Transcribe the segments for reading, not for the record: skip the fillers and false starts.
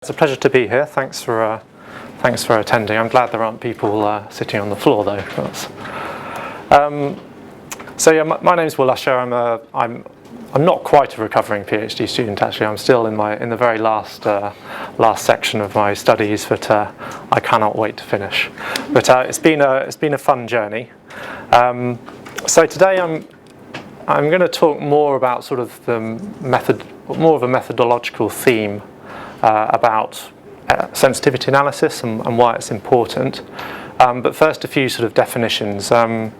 It's a pleasure to be here. Thanks for attending. I'm glad there aren't people sitting on the floor though. My name's Usher. I'm not quite a recovering PhD student actually. I'm still in the very last section of my studies, but I cannot wait to finish. But it's been a fun journey. So today I'm going to talk more about sort of more of a methodological theme. About sensitivity analysis and why it's important. But first, a few sort of definitions. I'm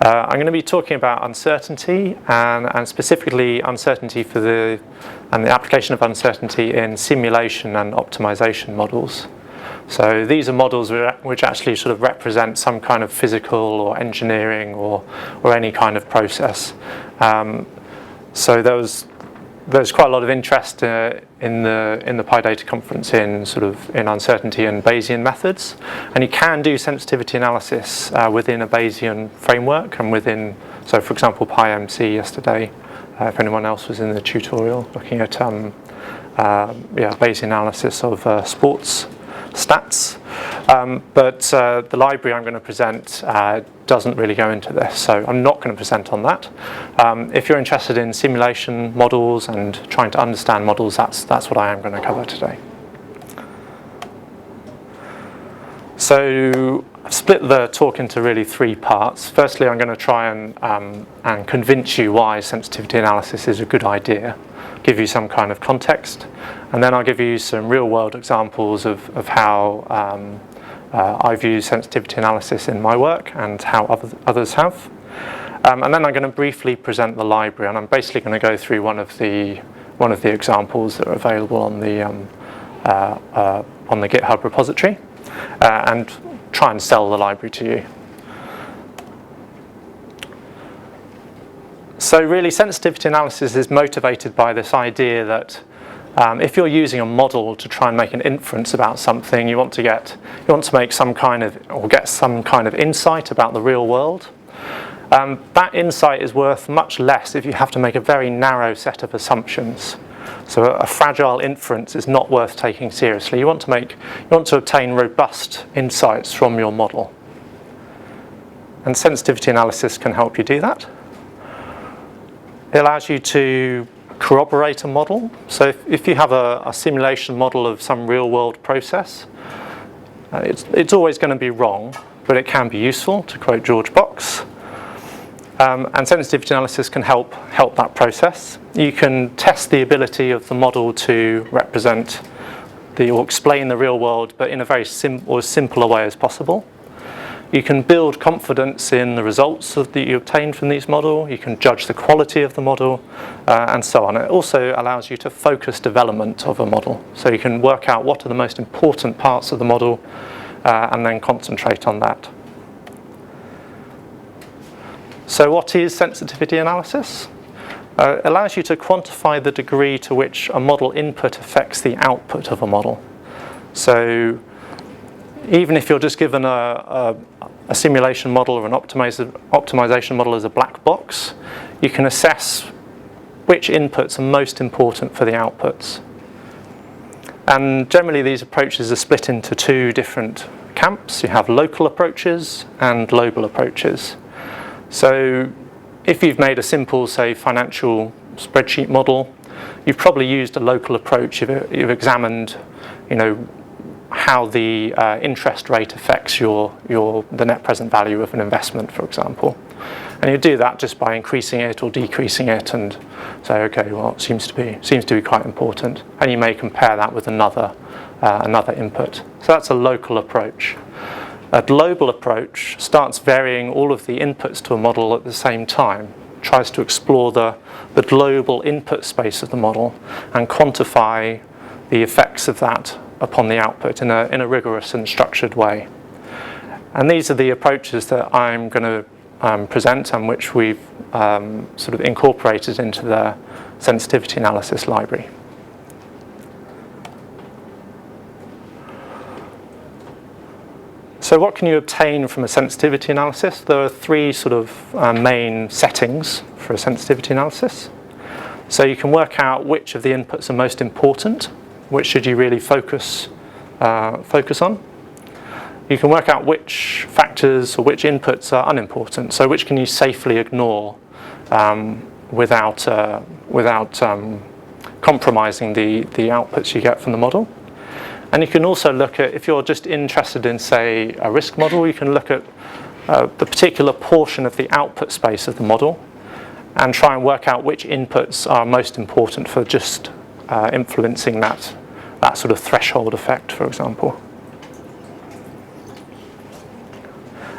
going to be talking about uncertainty and specifically uncertainty and the application of uncertainty in simulation and optimization models. So these are models which actually sort of represent some kind of physical or engineering or any kind of process. So there's quite a lot of interest in the PyData conference in uncertainty and Bayesian methods, and you can do sensitivity analysis within a Bayesian framework and so for example PyMC yesterday, if anyone else was in the tutorial looking at Bayesian analysis of sports stats. But the library I'm going to present doesn't really go into this, so I'm not going to present on that. If you're interested in simulation models and trying to understand models, that's what I am going to cover today. So I've split the talk into really three parts. Firstly, I'm going to try and convince you why sensitivity analysis is a good idea, give you some kind of context, and then I'll give you some real-world examples of how I've used sensitivity analysis in my work and how others have. And then I'm going to briefly present the library, and I'm basically going to go through one of the examples that are available on the GitHub repository, and try and sell the library to you. So really, sensitivity analysis is motivated by this idea that if you're using a model to try and make an inference about something, you want to make some kind of insight about the real world. That insight is worth much less if you have to make a very narrow set of assumptions. So a fragile inference is not worth taking seriously. You want to obtain robust insights from your model, and sensitivity analysis can help you do that. It allows you to corroborate a model. So if you have a simulation model of some real-world process, it's always going to be wrong, but it can be useful, to quote George Box. And sensitivity analysis can help that process. You can test the ability of the model to represent or explain the real world, but in a very simple a way as possible. You can build confidence in the results that you obtain from these models. You can judge the quality of the model, and so on. It also allows you to focus development of a model. So you can work out what are the most important parts of the model, and then concentrate on that. So what is sensitivity analysis? It allows you to quantify the degree to which a model input affects the output of a model. So even if you're just given a simulation model or an optimization model as a black box, you can assess which inputs are most important for the outputs. And generally these approaches are split into two different camps. You have local approaches and global approaches. So if you've made a simple, say, financial spreadsheet model, you've probably used a local approach. You've examined, how the interest rate affects the net present value of an investment, for example. And you do that just by increasing it or decreasing it, and say, okay, well, it seems to be quite important. And you may compare that with another input. So that's a local approach. A global approach starts varying all of the inputs to a model at the same time, tries to explore the global input space of the model and quantify the effects of that upon the output in a rigorous and structured way. And these are the approaches that I'm going to present, and which we've sort of incorporated into the sensitivity analysis library. So what can you obtain from a sensitivity analysis? There are three sort of main settings for a sensitivity analysis. So you can work out which of the inputs are most important. which should you really focus on. You can work out which factors or which inputs are unimportant, so which can you safely ignore without compromising the outputs you get from the model. And you can also look at, if you're just interested in, say, a risk model, you can look at the particular portion of the output space of the model and try and work out which inputs are most important for just influencing that sort of threshold effect, for example.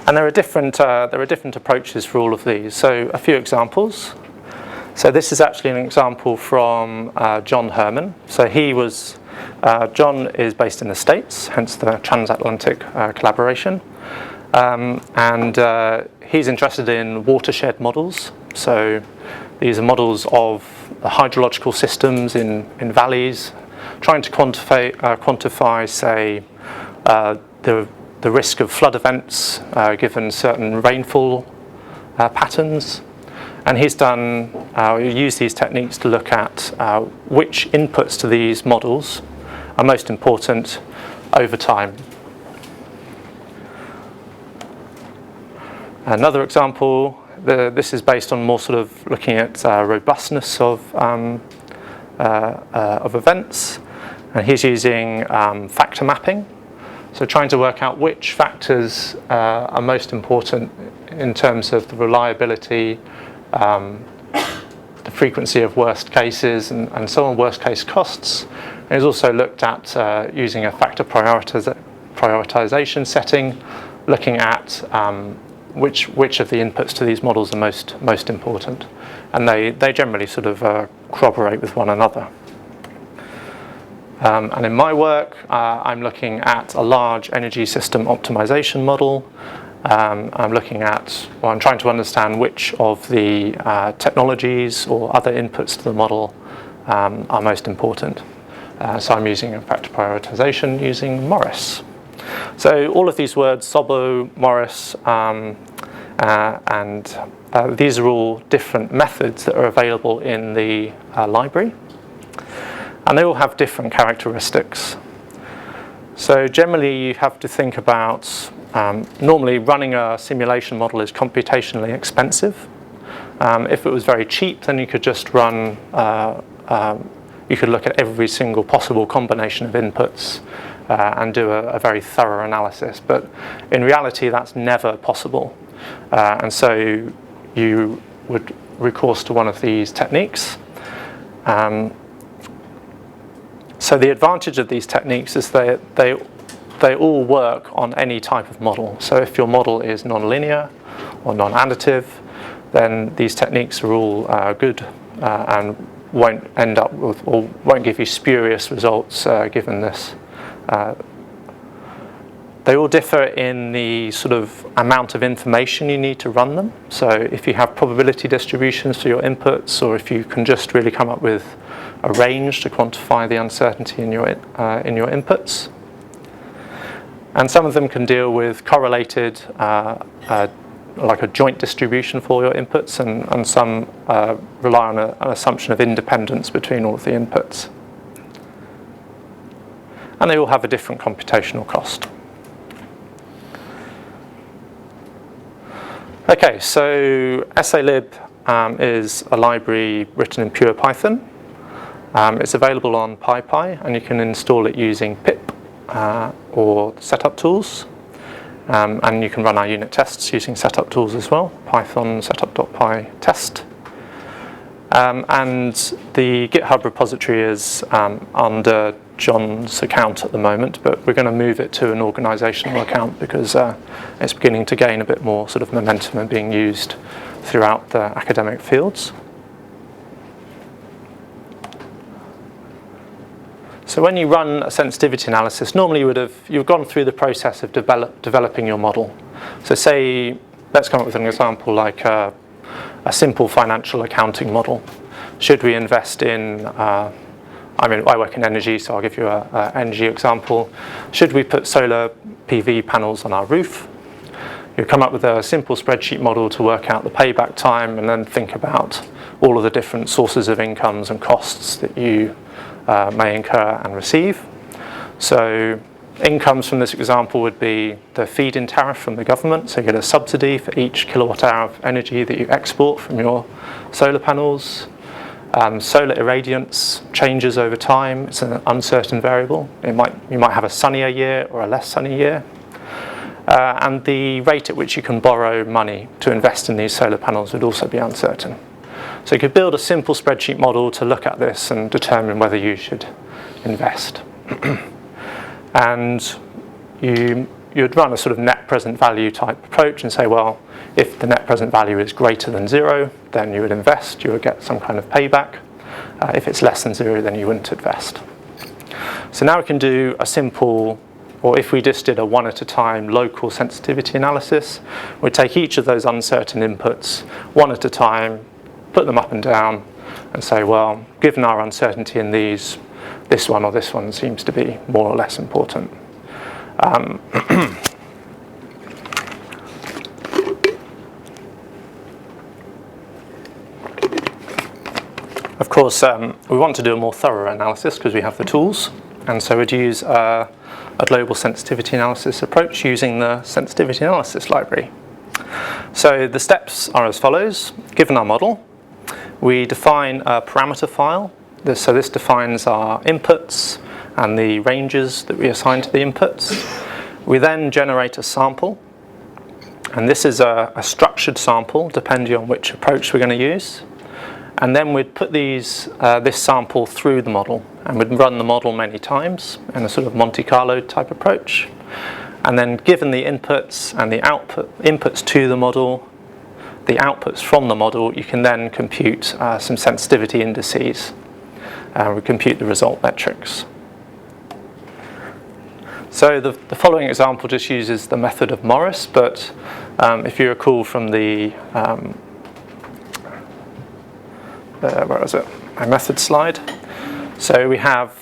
And there are different approaches for all of these. So a few examples. So this is actually an example from John Herman. So John is based in the States, hence the transatlantic collaboration. And he's interested in watershed models. So these are models of the hydrological systems in valleys, trying to quantify, say, the risk of flood events given certain rainfall patterns. And he's used these techniques to look at which inputs to these models are most important over time. Another example, this is based on more sort of looking at robustness of events, and he's using factor mapping. So trying to work out which factors are most important in terms of the reliability, the frequency of worst cases, and so on, worst case costs. And he's also looked at using a factor prioritization setting, looking at which of the inputs to these models are most important. And they generally sort of corroborate with one another. And in my work, I'm looking at a large energy system optimization model. I'm trying to understand which of the technologies or other inputs to the model are most important. So I'm using a factor prioritization using Morris. So all of these words, Sobo, Morris, and these are all different methods that are available in the library. And they all have different characteristics. So generally you have to think about, normally running a simulation model is computationally expensive. If it was very cheap, then you could just run, you could look at every single possible combination of inputs and do a very thorough analysis. But in reality, that's never possible. And so you would recourse to one of these techniques. So the advantage of these techniques is they all work on any type of model. So if your model is nonlinear or non-additive, then these techniques are all good and won't end up with, or won't give you spurious results given this. They all differ in the sort of amount of information you need to run them. So if you have probability distributions for your inputs, or if you can just really come up with a range to quantify the uncertainty in your inputs. And some of them can deal with correlated, like a joint distribution for your inputs, and some rely on an assumption of independence between all of the inputs. And they all have a different computational cost. Okay, so SALib is a library written in pure Python. It's available on PyPy, and you can install it using pip or setup tools. And you can run our unit tests using setup tools as well, Python setup.py test. And the GitHub repository is under John's account at the moment, but we're going to move it to an organizational account because it's beginning to gain a bit more sort of momentum and being used throughout the academic fields. So when you run a sensitivity analysis, normally you've gone through the process of developing your model. So say, let's come up with an example like a simple financial accounting model. Should we invest in, I work in energy, so I'll give you an energy example. Should we put solar PV panels on our roof? You come up with a simple spreadsheet model to work out the payback time, and then think about all of the different sources of incomes and costs that you may incur and receive. So incomes from this example would be the feed-in tariff from the government, so you get a subsidy for each kilowatt hour of energy that you export from your solar panels. Solar irradiance changes over time. It's an uncertain variable. You might have a sunnier year or a less sunny year. And the rate at which you can borrow money to invest in these solar panels would also be uncertain. So you could build a simple spreadsheet model to look at this and determine whether you should invest. And you'd run a sort of net present value type approach and say, well, if the net present value is greater than 0, then you would invest, you would get some kind of payback. If it's less than 0, then you wouldn't invest. So now we can do a simple, or if we just did a one at a time local sensitivity analysis, we'd take each of those uncertain inputs one at a time, put them up and down, and say, well, given our uncertainty in these, this one or this one seems to be more or less important. Of course, we want to do a more thorough analysis because we have the tools, and so we'd use a global sensitivity analysis approach using the sensitivity analysis library. So the steps are as follows. Given our model, we define a parameter file. So this defines our inputs and the ranges that we assign to the inputs. We then generate a sample, and this is a structured sample depending on which approach we're going to use. And then we'd put this sample through the model, and we'd run the model many times in a sort of Monte Carlo type approach. And then given the inputs and the inputs to the model, the outputs from the model, you can then compute some sensitivity indices. We compute the result metrics. So the following example just uses the method of Morris, but if you recall from the where is it? My method slide. So we have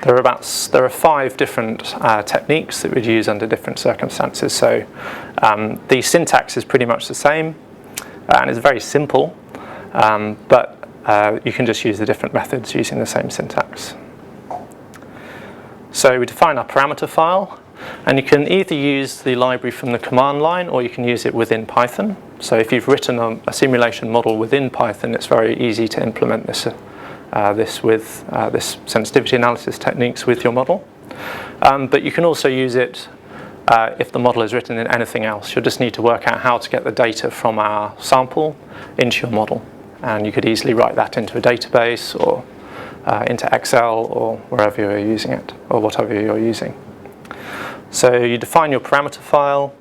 there are 5 different techniques that we'd use under different circumstances. So the syntax is pretty much the same, and it's very simple, but you can just use the different methods using the same syntax. So we define our parameter file, and you can either use the library from the command line or you can use it within Python. So if you've written a simulation model within Python, it's very easy to implement this sensitivity analysis techniques with your model. But you can also use it if the model is written in anything else. You'll just need to work out how to get the data from our sample into your model. And you could easily write that into a database or into Excel or wherever you're using it, or whatever you're using. So you define your parameter file,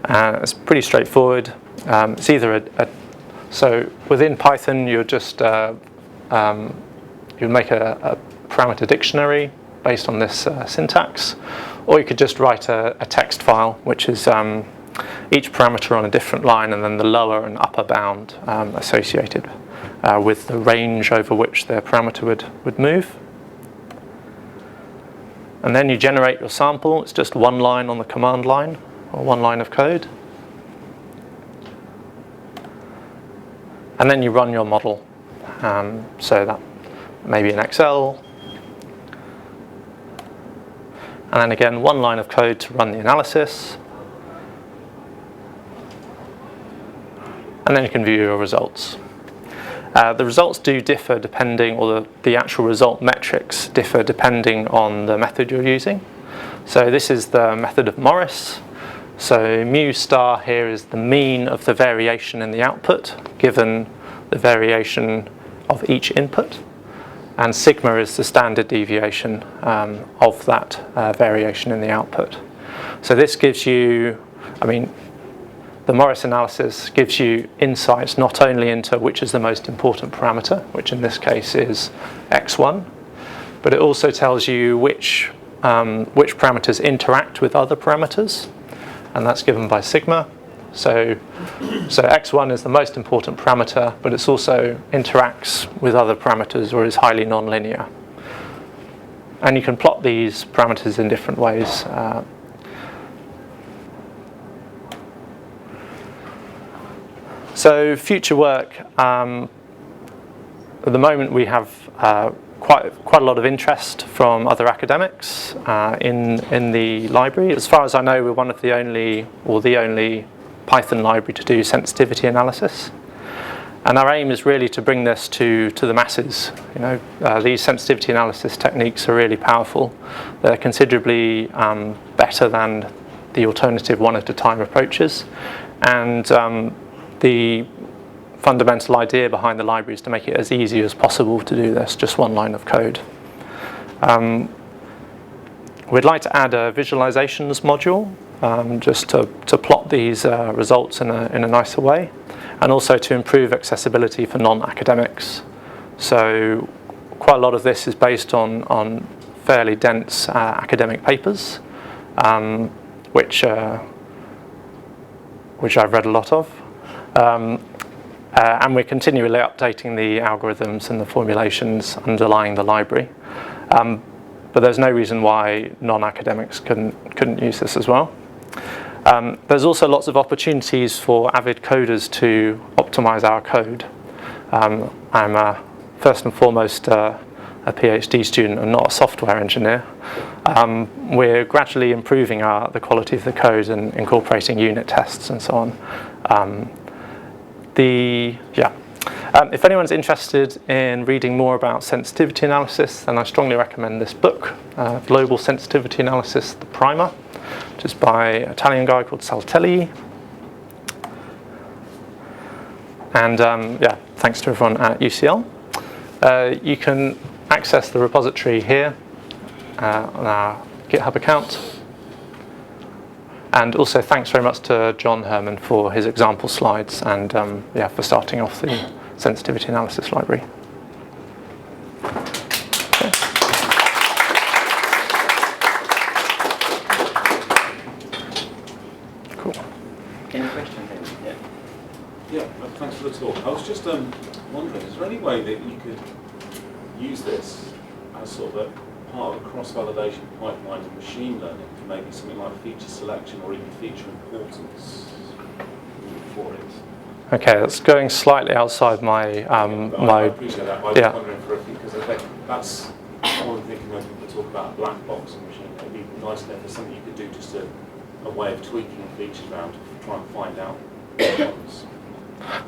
and it's pretty straightforward. It's either so within Python you'll just you'll make a parameter dictionary based on this syntax, or you could just write a text file, which is each parameter on a different line and then the lower and upper bound associated with the range over which the parameter would move. And then you generate your sample. It's just one line on the command line, or one line of code. And then you run your model. So that maybe in Excel. And then again, one line of code to run the analysis. And then you can view your results. The results do differ depending, or the actual result metrics differ depending on the method you're using. So this is the method of Morris. So mu star here is the mean of the variation in the output given the variation of each input. And sigma is the standard deviation of that variation in the output. So this gives you, the Morris analysis gives you insights not only into which is the most important parameter, which in this case is x1, but it also tells you which parameters interact with other parameters, and that's given by sigma. So x1 is the most important parameter, but it also interacts with other parameters or is highly nonlinear. And you can plot these parameters in different ways. So future work, at the moment we have quite a lot of interest from other academics in the library. As far as I know, we're one of the only Python library to do sensitivity analysis. And our aim is really to bring this to the masses. These sensitivity analysis techniques are really powerful. They're considerably better than the alternative one-at-a-time approaches. And the fundamental idea behind the library is to make it as easy as possible to do this, just one line of code. We'd like to add a visualizations module just to plot these results in a nicer way, and also to improve accessibility for non-academics. So quite a lot of this is based on fairly dense academic papers, which I've read a lot of. And we're continually updating the algorithms and the formulations underlying the library. But there's no reason why non-academics couldn't use this as well. There's also lots of opportunities for avid coders to optimize our code. I'm first and foremost a PhD student and not a software engineer. We're gradually improving the quality of the code and incorporating unit tests and so on. If anyone's interested in reading more about sensitivity analysis, then I strongly recommend this book, Global Sensitivity Analysis, the Primer, which is by an Italian guy called Saltelli. And thanks to everyone at UCL. You can access the repository here on our GitHub account. And also thanks very much to John Herman for his example slides and for starting off the sensitivity analysis library. Okay. Cool. Any questions? Yeah, thanks for the talk. I was just wondering, is there any way that you could use this as sort of a part of a cross-validation pipeline of machine learning for maybe something like feature selection or even feature importance for it? Okay, that's going slightly outside my I appreciate that. I was just wondering because I think that's one thinking when people talk about black box and machine learning. It'd be nice to know if there's something you could do, just a way of tweaking features around to try and find out ones.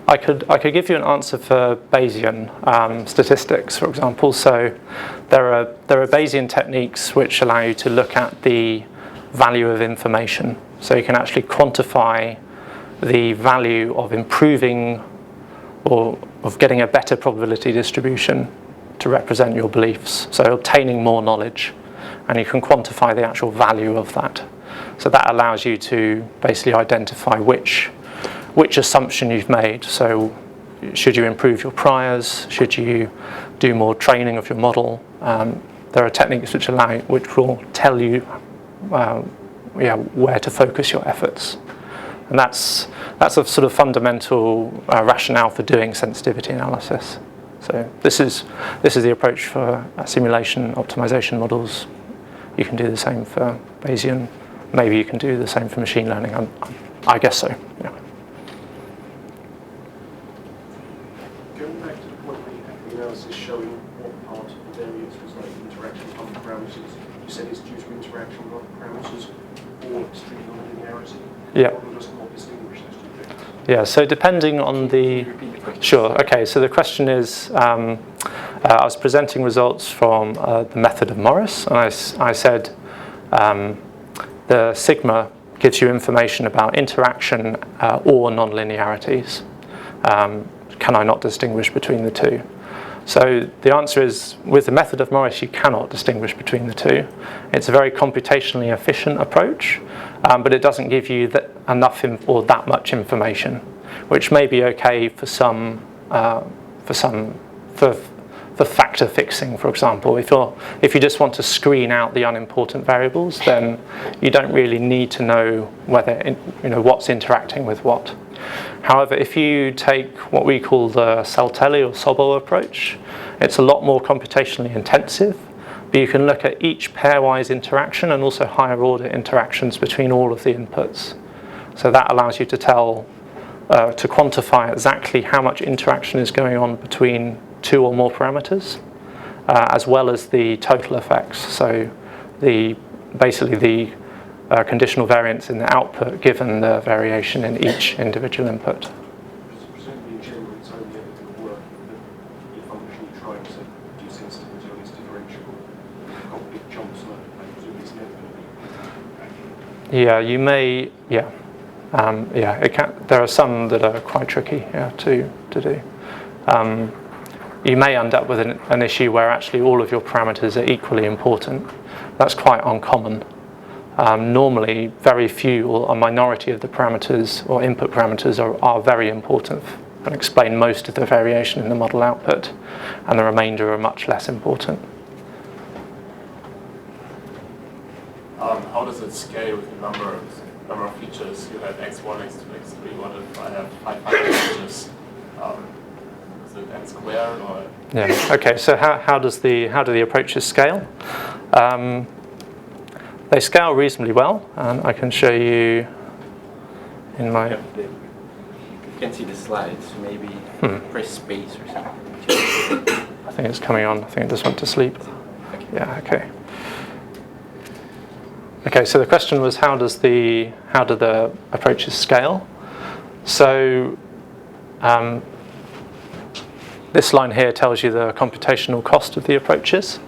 I could give you an answer for Bayesian statistics, for example. So there are Bayesian techniques which allow you to look at the value of information. So you can actually quantify the value of improving or of getting a better probability distribution to represent your beliefs. So obtaining more knowledge, and you can quantify the actual value of that. So that allows you to basically identify which assumption you've made. So should you improve your priors? Should you do more training of your model? There are techniques which will tell you where to focus your efforts. And that's a sort of fundamental rationale for doing sensitivity analysis. So this is the approach for simulation optimization models. You can do the same for Bayesian. Maybe you can do the same for machine learning. I guess so. Yeah. Going back to the point where you have the analysis showing what part of the variance was like interaction with other parameters, you said it's due to interaction with other parameters or extreme nonlinearity. Yeah. Or does not distinguish those two things? Yeah, so depending on the... Sure, okay, so the question is, I was presenting results from the method of Morris, and I said the sigma gives you information about interaction or nonlinearities. Can I not distinguish between the two? So the answer is, with the method of Morris, you cannot distinguish between the two. It's a very computationally efficient approach, but it doesn't give you enough or that much information, which may be okay for factor fixing, for example. If you just want to screen out the unimportant variables, then you don't really need to know what's interacting with what. However, if you take what we call the Saltelli or Sobel approach, it's a lot more computationally intensive, but you can look at each pairwise interaction and also higher order interactions between all of the inputs. So that allows you to quantify exactly how much interaction is going on between two or more parameters, as well as the total effects. So basically the conditional variance in the output given the variation in each individual input. Presumably in general it's only ever going to work if the function you're trying to do sensitivity on is differentiable. If you've got big chunks like that, presumably it's never going to be accurate. Yeah, you may, yeah. It can, there are some that are quite tricky to do. You may end up with an issue where actually all of your parameters are equally important. That's quite uncommon. Normally, very few or a minority of the parameters or input parameters are very important and explain most of the variation in the model output, and the remainder are much less important. How does it scale with the number of features? You have x1, x2, x3. What if I have 500 features? Is it n squared or? Yeah. Okay. So how do the approaches scale? They scale reasonably well, and I can show you in my. You can see the slides. Maybe press space or something. I think it's coming on. I think it just went to sleep. Okay. Yeah. Okay. Okay. So the question was how do the approaches scale? So this line here tells you the computational cost of the approaches.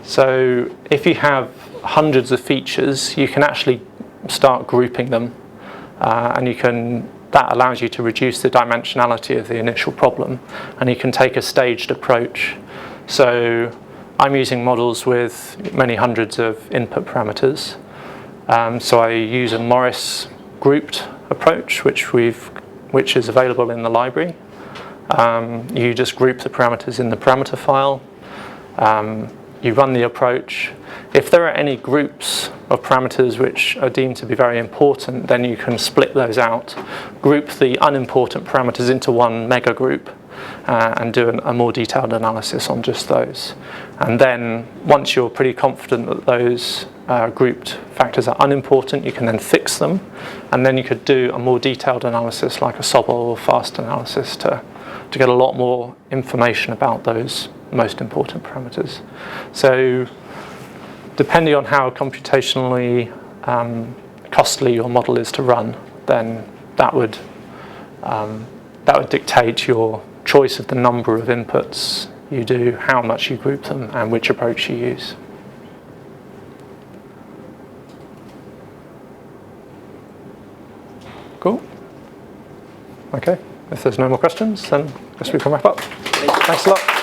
So if you have hundreds of features, you can actually start grouping them, and that allows you to reduce the dimensionality of the initial problem, and you can take a staged approach. So I'm using models with many hundreds of input parameters. So I use a Morris grouped approach, which is available in the library. You just group the parameters in the parameter file. You run the approach. If there are any groups of parameters which are deemed to be very important, then you can split those out, group the unimportant parameters into one mega group, and do a more detailed analysis on just those. And then once you're pretty confident that those grouped factors are unimportant, you can then fix them, and then you could do a more detailed analysis like a SALib or fast analysis to get a lot more information about those most important parameters. So depending on how computationally costly your model is to run, then that would dictate your choice of the number of inputs you do, how much you group them, and which approach you use. Cool. Okay. If there's no more questions, then I guess we can wrap up. Thanks a lot.